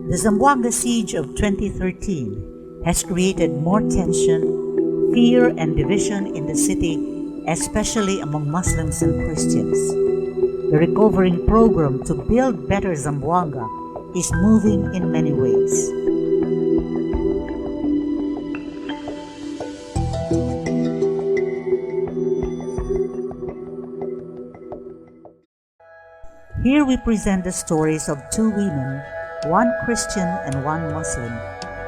The Zamboanga siege of 2013 has created more tension, fear, and division in the city, especially among Muslims and Christians. The recovering program to build better Zamboanga is moving in many ways. Here we present the stories of two women, one Christian and one Muslim,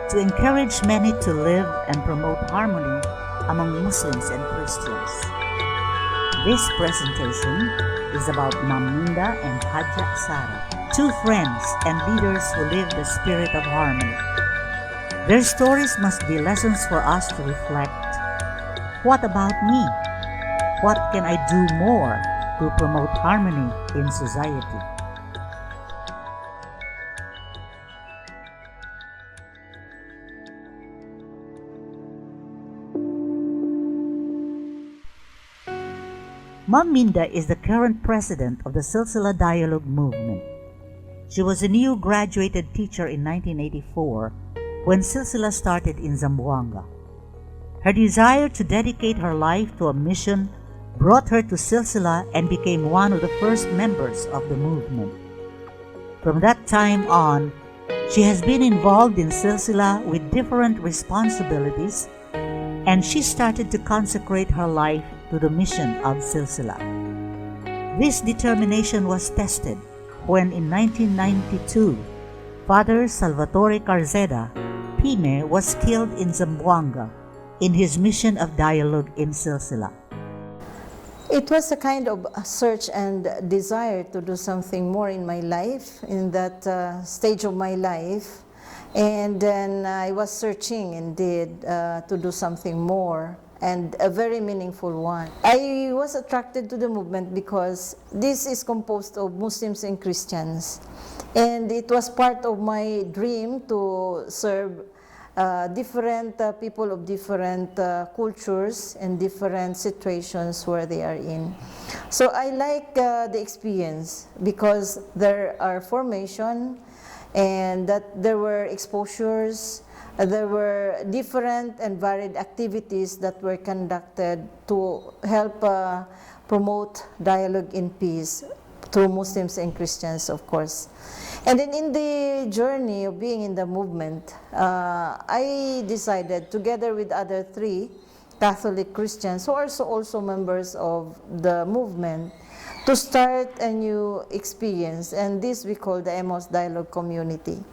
to encourage many to live and promote harmony among Muslims and Christians. This presentation is about Ma'am Minda and Hadja Sara, two friends and leaders who live the spirit of harmony. Their stories must be lessons for us to reflect. What about me? What can I do more to promote harmony in society? Ma'am Minda is the current president of the Silsila Dialogue Movement. She was a new graduated teacher in 1984 when Silsila started in Zamboanga. Her desire to dedicate her life to a mission brought her to Silsila and became one of the first members of the movement. From that time on, she has been involved in Silsila with different responsibilities, and she started to consecrate her life to the mission of Silsila. This determination was tested when in 1992, Father Salvatore Carzeda, Pime, was killed in Zamboanga in his mission of dialogue in Silsila. It was a kind of a search and desire to do something more in my life, in that stage of my life. And then I was searching indeed to do something more, and a very meaningful one. I was attracted to the movement because this is composed of Muslims and Christians. And it was part of my dream to serve different people of different cultures and different situations where they are in. So I like the experience because there are formation and that there were exposures, there were different and varied activities that were conducted to help promote dialogue in peace through Muslims and Christians, of course. And then in the journey of being in the movement, I decided, together with other three Catholic Christians who are also members of the movement, to start a new experience, and this we call the Emos Dialogue Community.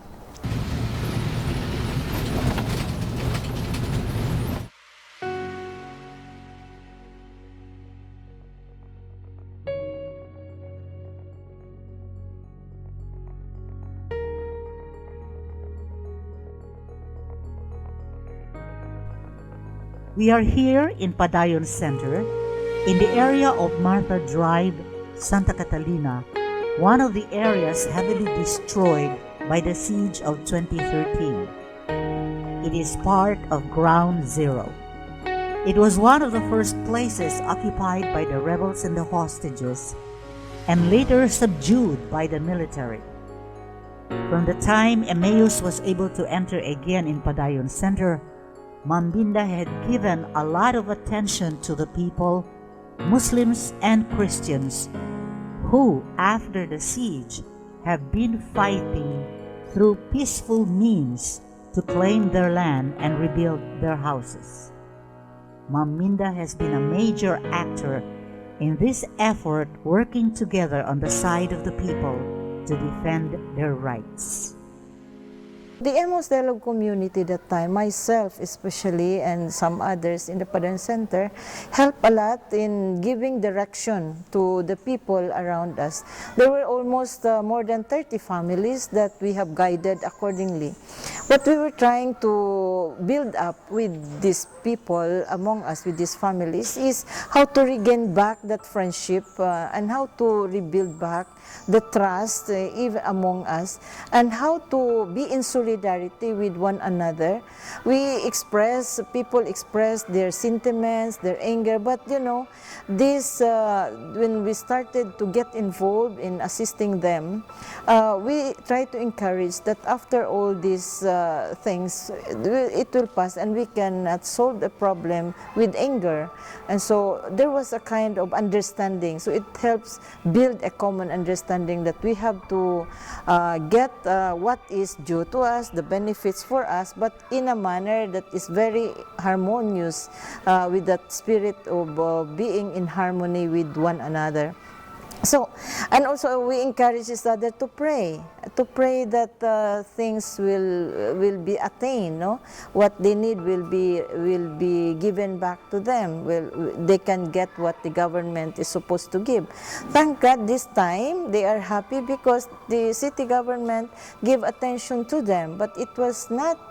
We are here in Padayon Center, in the area of Martha Drive, Santa Catalina, one of the areas heavily destroyed by the siege of 2013. It is part of Ground Zero. It was one of the first places occupied by the rebels and the hostages, and later subdued by the military. From the time Emmaus was able to enter again in Padayon Center, Ma'am Minda had given a lot of attention to the people, Muslims and Christians, who, after the siege, have been fighting through peaceful means to claim their land and rebuild their houses. Ma'am Minda has been a major actor in this effort, working together on the side of the people to defend their rights. The Emos Dialogue community that time, myself especially and some others in the Padayon Center, helped a lot in giving direction to the people around us. There were almost more than 30 families that we have guided accordingly. What we were trying to build up with these people among us, with these families, is how to regain back that friendship and how to rebuild back the trust even among us, and how to be in solidarity solidarity with one another. People express their sentiments, their anger, but you know, this, when we started to get involved in assisting them, we try to encourage that after all these things, it will pass and we cannot solve the problem with anger. And so there was a kind of understanding. So it helps build a common understanding that we have to get what is due to us, the benefits for us, but in a manner that is very harmonious, with that spirit of being in harmony with one another. So, and also we encourage each other to pray that things will be attained. No, what they need will be given back to them. They can get what the government is supposed to give. Thank God, this time they are happy because the city government gave attention to them. But it was not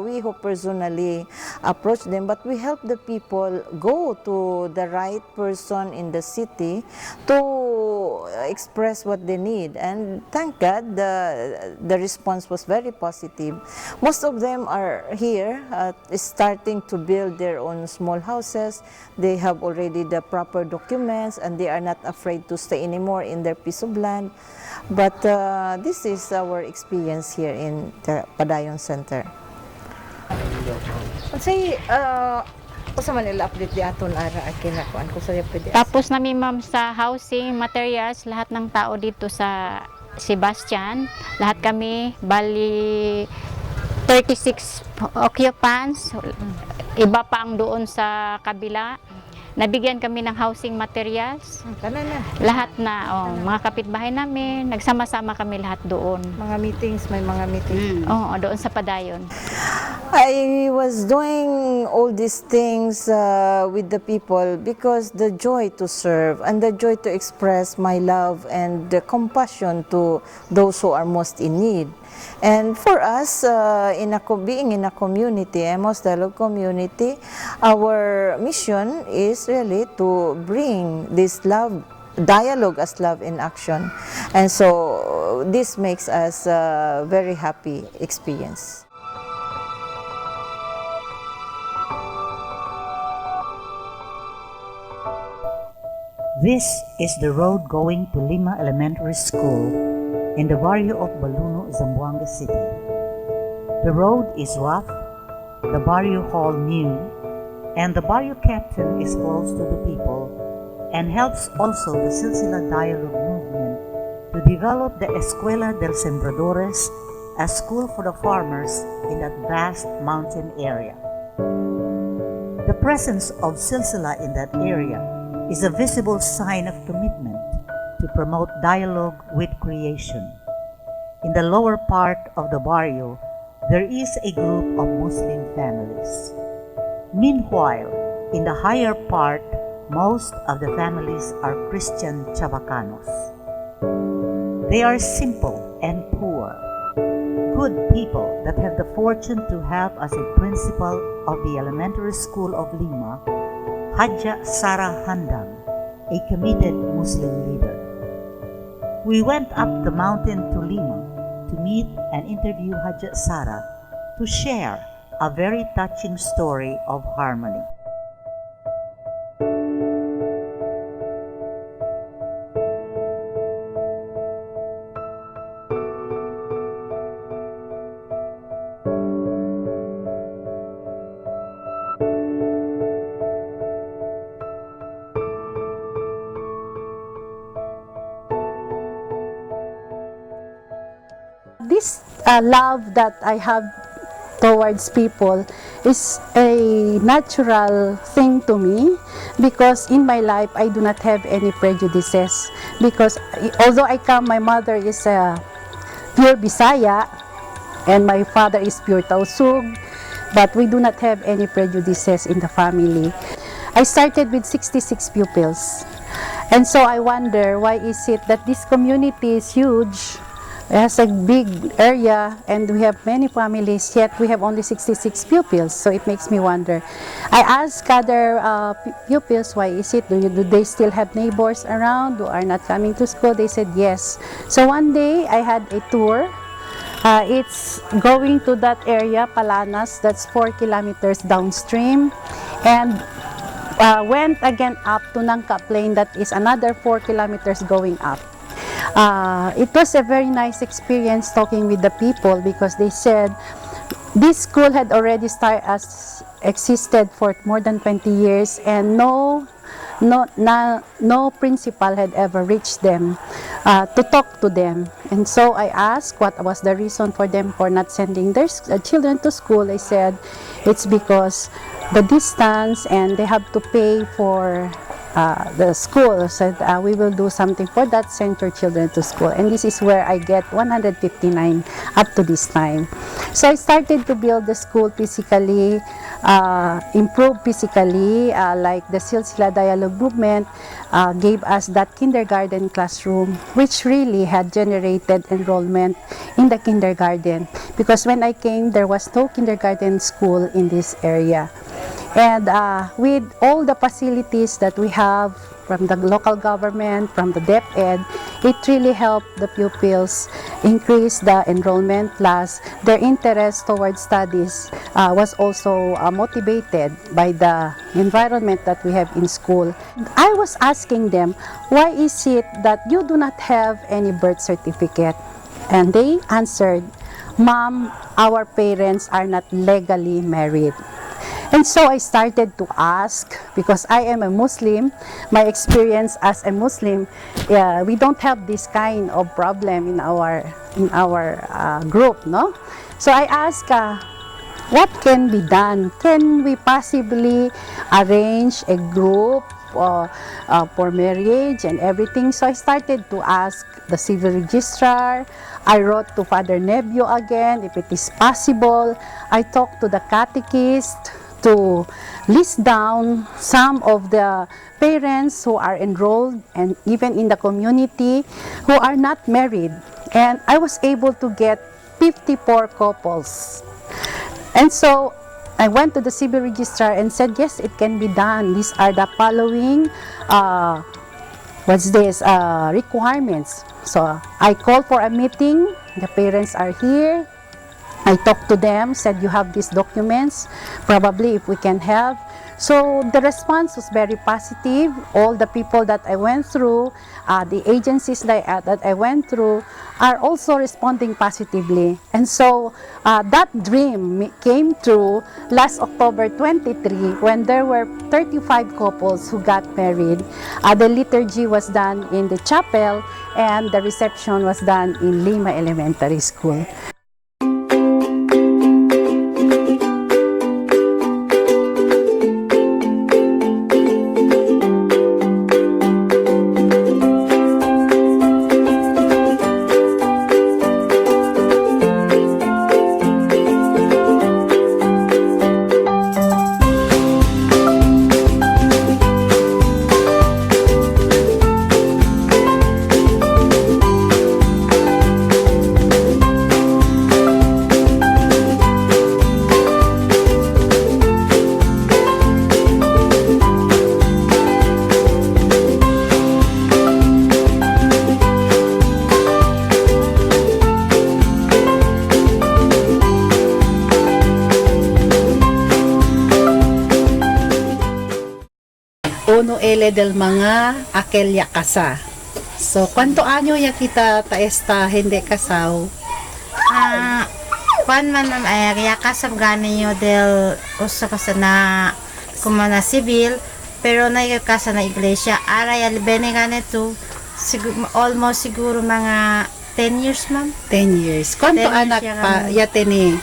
we who personally approached them, but we helped the people go to the right person in the city to express what they need, and thank God the response was very positive. Most of them are here starting to build their own small houses. They have already the proper documents and they are not afraid to stay anymore in their piece of land. But this is our experience here in the Padayon Center. Say, sa Manila update di aton ara kinakuan ko sa pwede. Tapos namin ma'am sa housing materials, lahat ng tao dito sa Sebastian, lahat kami bali 36 occupants, iba pa ang doon sa kabila. Nabigyan kami ng housing materials. Kana na. Lahat na, mga kapitbahay namin, nagsama-sama kami lahat doon. Mga meetings, may mga meetings. Oo, doon sa Padayon. I was doing all these things with the people because the joy to serve and the joy to express my love and the compassion to those who are most in need. And for us, being in a community, a Amos Dialogue community, our mission is really to bring this love, dialogue as love in action. And so this makes us a very happy experience. This is the road going to Lima Elementary School in the barrio of Baluno, Zamboanga City. The road is rough, the barrio hall new, and the barrio captain is close to the people and helps also the Silsila Dialogue movement to develop the Escuela del Sembradores, a school for the farmers in that vast mountain area. The presence of Silsila in that area is a visible sign of commitment to promote dialogue with creation. In the lower part of the barrio, there is a group of Muslim families. Meanwhile, in the higher part, most of the families are Christian Chavacanos. They are simple and poor, good people that have the fortune to have as a principal of the elementary school of Lima, Haja Sarah Handang, a committed Muslim leader. We went up the mountain to Lima to meet and interview Haja Sarah to share a very touching story of harmony. This love that I have towards people is a natural thing to me because in my life I do not have any prejudices, because although my mother is a pure Bisaya and my father is pure Tausug, but we do not have any prejudices in the family. I started with 66 pupils, and so I wonder why is it that this community is huge. It has a big area and we have many families, yet we have only 66 pupils. So it makes me wonder. I asked other pupils, why is it? Do they still have neighbors around who are not coming to school? They said yes. So one day I had a tour It's going to that area, Palanas, that's 4 kilometers downstream, and went again up to Nangka Plain, that is another 4 kilometers going up. It was a very nice experience talking with the people, because they said this school had already existed for more than 20 years, and no principal had ever reached them to talk to them. And so I asked what was the reason for them for not sending their children to school. They said it's because the distance, and they have to pay for the school. Said we will do something for that, send your children to school. And this is where I get 159 up to this time. So I started to build the school physically, improve physically, like the Silsila Dialogue Movement gave us that kindergarten classroom, which really had generated enrollment in the kindergarten, because when I came, there was no kindergarten school in this area. And with all the facilities that we have from the local government, from the DepEd, it really helped the pupils increase the enrollment, plus their interest towards studies was also motivated by the environment that we have in school. I was asking them, why is it that you do not have any birth certificate? And they answered, Ma'am, our parents are not legally married. And so I started to ask, because I am a Muslim, my experience as a Muslim, we don't have this kind of problem in our group, no? So I asked, what can be done? Can we possibly arrange a group for marriage and everything? So I started to ask the civil registrar. I wrote to Father Nebio again, if it is possible. I talked to the catechist to list down some of the parents who are enrolled and even in the community who are not married. And I was able to get 54 couples. And so I went to the civil registrar and said, yes, it can be done. These are the following requirements. So I called for a meeting. The parents are here. I talked to them, said, you have these documents, probably if we can help. So the response was very positive. All the people that I went through, the agencies that I went through, are also responding positively. And so that dream came true last October 23, when there were 35 couples who got married. The liturgy was done in the chapel, and the reception was done in Lima Elementary School. Uno ele del mga aquella casa. So, ¿cuánto año ya kita esta hindi kasaw? Kwan man ay kasab gani yo del usa ka na kumana civil pero na kasa na iglesia ara ya bene ganito almost siguro mga 10 years ma'am. 10 years. ¿Cuánto 10 anak years pa ya tini?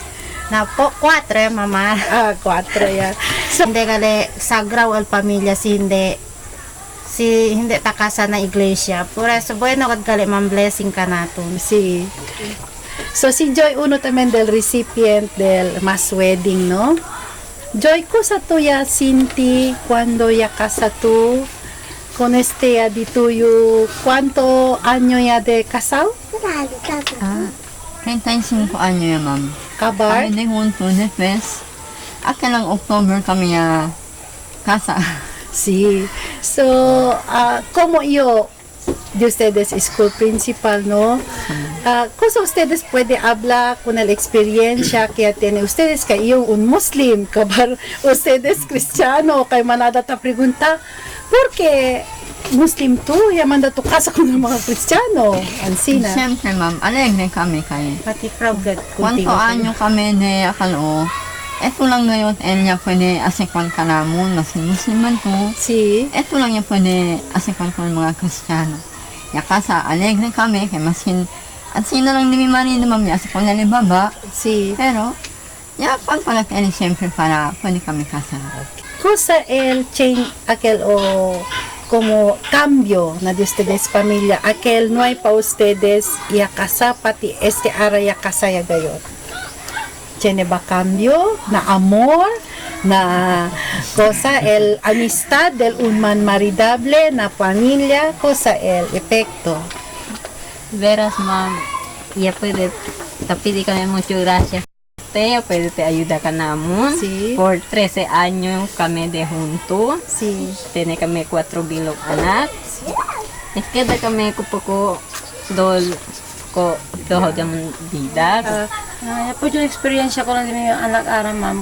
Na po 4 mama. 4 ya. So, hindi gali sagraw al pamilya si hindi takasa na iglesia. Pura so bueno kad gali man blessing ka naton. Sí. So, si Joy uno también del recipient del mass wedding, no? Joy, cosa tu ya sinti cuando ya casa tu con ya di tuyo? ¿Cuánto año ya de casado? 35 años ya, ma'am. Kabar? Kami de juntos después. Aquel October kami ya casa. Sí. So, ¿cómo yo de ustedes school principal, ¿no? Cosa ustedes puede hablar con la experiencia que tiene ustedes kayo un Muslim, kabar ustedes Kristiyano, kay manada ta pregunta, porque Muslim to, yamanda to kasa ko ng mga Kristiyano, ansina. Siyempre, ma'am, alegre kami kayo. Pati proud ka Kwanto anyo kami na akalo, eto lang ngayon, niya pwede asikwan ka namun, mas musliman to. Si, Eto lang niya pwede asikwan ko ng mga Kristiyano. Yakasa, alegre kami, kaya masin, at sino lang nimi mani naman niya, asikwan na ni baba. si, Pero, pagpalakini siyempre para pwede kami kasama. cosa el change aquel o como cambio na de ustedes familia, aquel no hay pa ustedes ya casa pati este ara ya casa ya gayon. Tiene ba cambio na amor, na cosa el amistad del un man maridable na familia, cosa el efecto. Veras, ma'am, ya puede, te pidi kami mucho gracias. Usted puede te ayuda ka namun. Sí. Por 13 años kami de junto. Sí. Tiene kami 4 bilog anak. Es que da kami kupoko dol ko doho jaman dida. Po yung experience ko lang din yung anak-ara, ma'am,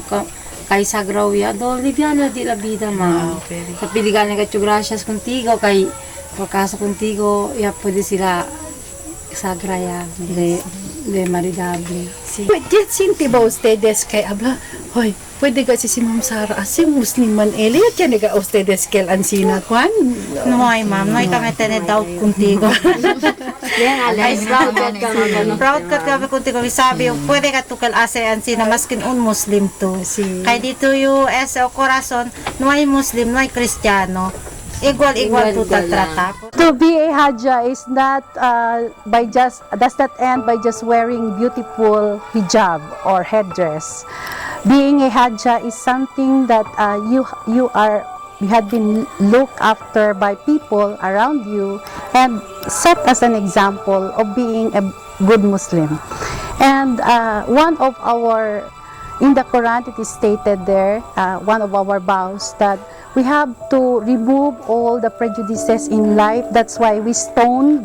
kay sagraw ya, do liviano di la vida, ma'am. Sa piligan nga gracias contigo, kay por caso contigo, ya pwede sila sagra ya, de maridable. Sí. Pwede sinti ba ustedes kay abla, hoy, pwede ka si Ma'am Sara, asi Muslim man eli, at yan ka ustedes kel ansina kwan? No ay ma'am, no ay kami doubt contigo. Ay, proud ka kami contigo. Sabi, pwede ka tukal ASEAN sina maskin un Muslim to. Sí. Kaya dito yung ese o corazon, no ay Muslim, no ay Kristiyano. Igual to trata. To be a Hajja is not does not end by just wearing beautiful hijab or headdress. Being a Hajja is something that you had been looked after by people around you and set as an example of being a good Muslim. And one of our, in the Quran it is stated there, one of our vows that we have to remove all the prejudices in life. That's why we stoned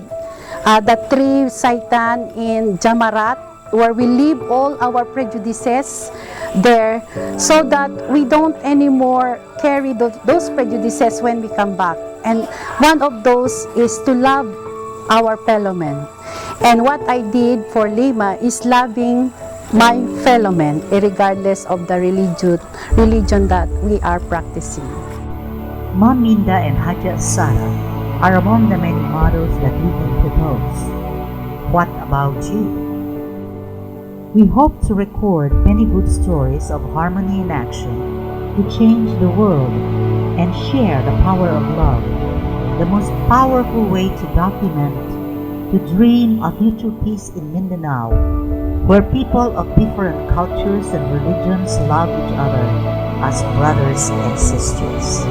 the tree Satan in Jamarat, where we leave all our prejudices there so that we don't anymore carry those prejudices when we come back. And one of those is to love our fellow men. And what I did for Lima is loving my fellow men, regardless of the religion that we are practicing. Mom Minda and Hajja Sara are among the many models that we can propose. What about you? We hope to record many good stories of harmony in action to change the world and share the power of love, the most powerful way to document, to dream of future peace in Mindanao, where people of different cultures and religions love each other as brothers and sisters.